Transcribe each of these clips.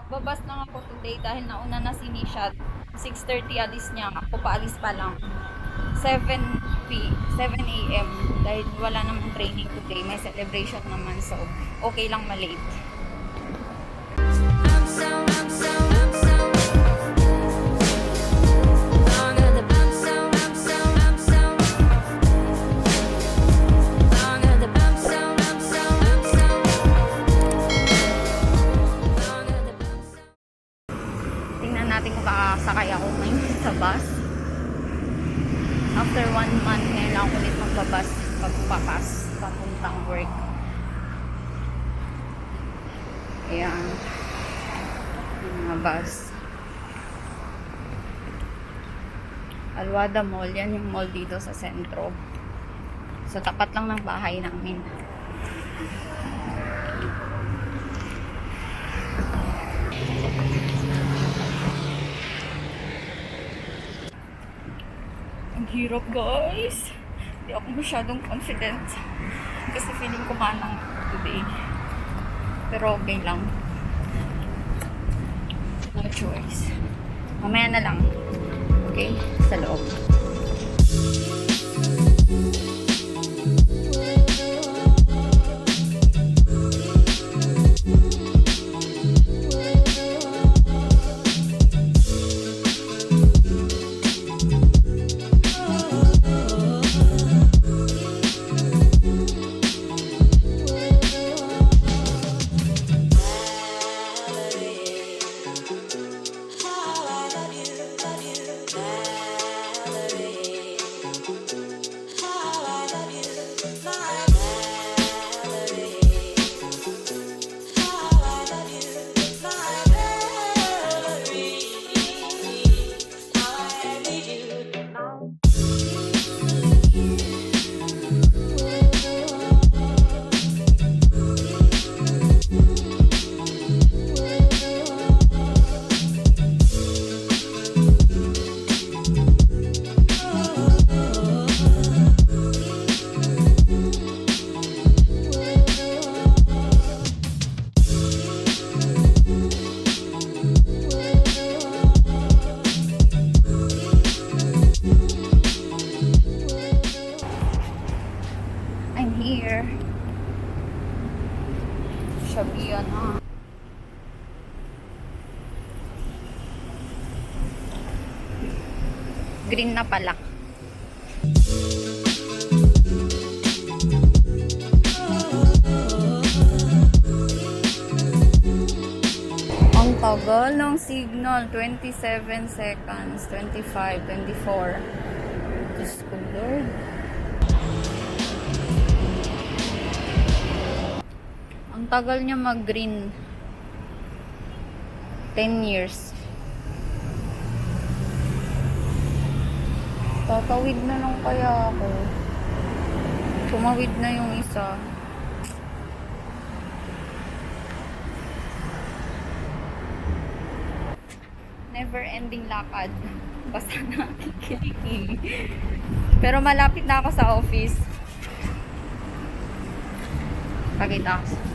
Babas lang ako today dahil nauna na si Nisha. 6:30 alis niya. Ako paalis pa lang. 7 a.m. Dahil wala namang training today. May celebration naman. So, okay lang malate. Tingnan natin kung makakasakay ako ngayon sa bus. After 1 month, ngayon lang ako ulit magbabas, magpapas, papuntang work. Ayan. Yung mga bus. Alwada Mall. Yan yung mall dito sa sentro. Sa tapat lang ng bahay namin. Ang hirap, guys. Hindi ako masyadong confident. Kasi feeling ko manang today. Pero okay lang. No choice. Mamaya na lang. Okay? Sa loob. Here. Sabihan ha. Green na pala. Ang tagal ng signal. 27 seconds. 25, 24. Diyos ko, Lord. Ang tagal niya mag-green. 10 years. Tatawid na lang kaya ako. Tumawid na yung isa. Never ending lakad. Basta nakikinig. Pero malapit na ako sa office. Pakita ko.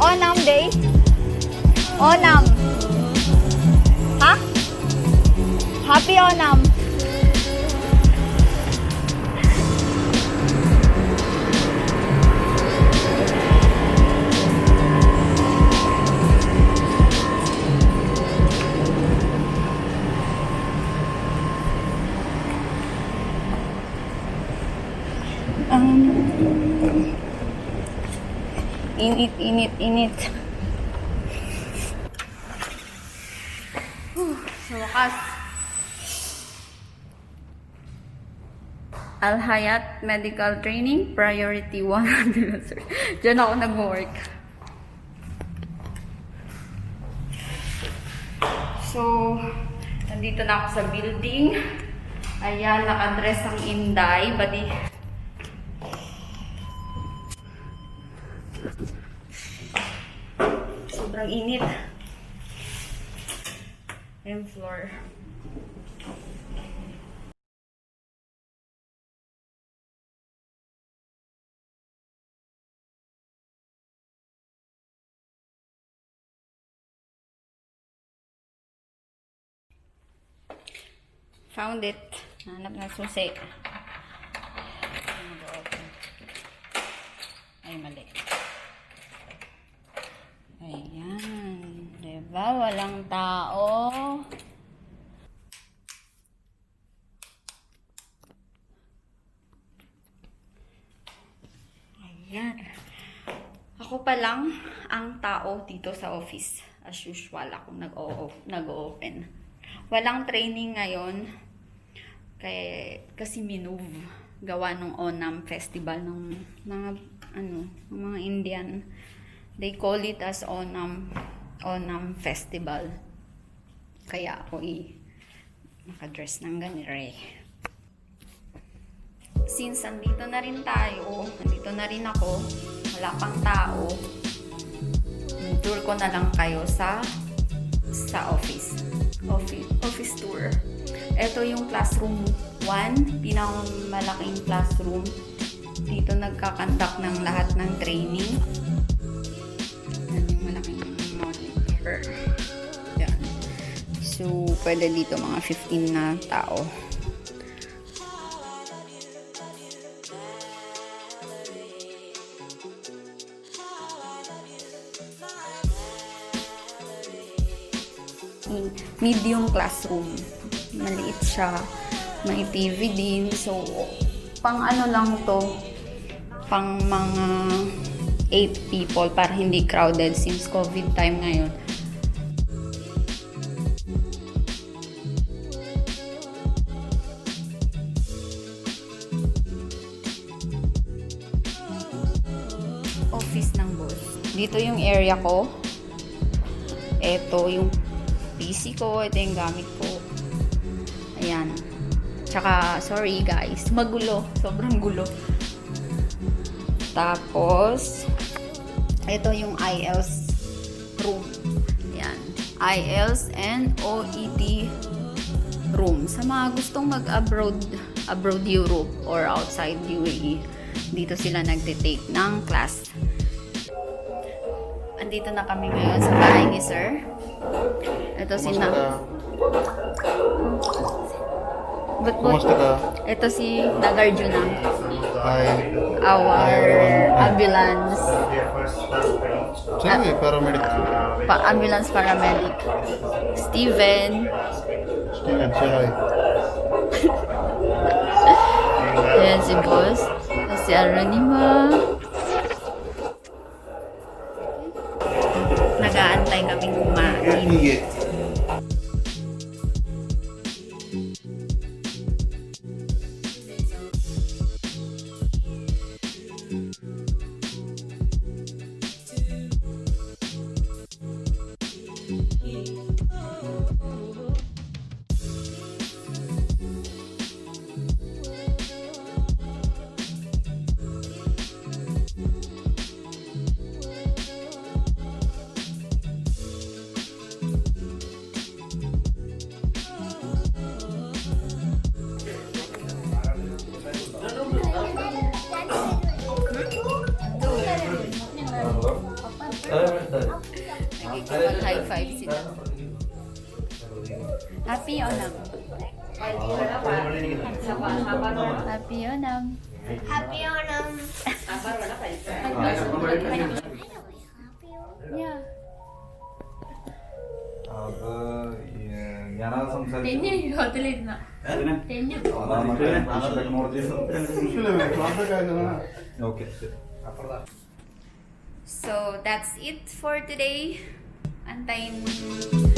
Onam Day? Onam. Ha? Happy Onam. Init, init, init. Sa wakas. Al-Hayat Medical Training, Priority 1. Diyan ako nag-work. So, nandito na ako sa building. Ayan, nakadress ang Inday. Badi. Sobrang init. Yung floor. Found it. Hanap na susi. Ay, mali. Ayan. Diba? Walang tao. Ayan. Ako pa lang ang tao dito sa office. As usual, ako nag-open. Walang training ngayon. Kasi minove. Gawa ng Onam Festival ng mga Indian. They call it as Onam Festival. Kaya ako nakadress ng ganire. Since andito na rin tayo, andito na rin ako, wala pang tao, tour ko na lang kayo sa office tour. Ito yung classroom 1, pinakamalaking classroom. Dito nagkakandak ng lahat ng training. Yan yung malaking monitor. Yan. So, pwede dito mga 15 na tao. Medium classroom. Maliit siya. May TV din. So, pang ano lang to, pang mga 8 people para hindi crowded since COVID time ngayon. Office ng boss. Dito yung area ko. Ito yung PC ko. Ito yung gamit ko. Ayan. Tsaka, sorry guys, magulo. Sobrang gulo. Tapos, ito yung IELTS room. Ayan. IELTS and OET room. Sa mga gustong mag-abroad Europe or outside UAE, dito sila nagtitake ng class. Andito na kami ngayon sa bahay ni Sir. Ito si Kumusta ka? Ito si Nagarjuna. Hi. Our ambulance. Sige, paramedic. Ambulance paramedic. Steven. Steven, say hi. Ayan si boss. Si Aronima. Nag-aantay kaming kumain. High five sila. Happy Onam. Happy Onam. Happy Onam. Yeah. So, that's it for today. Antayin mo.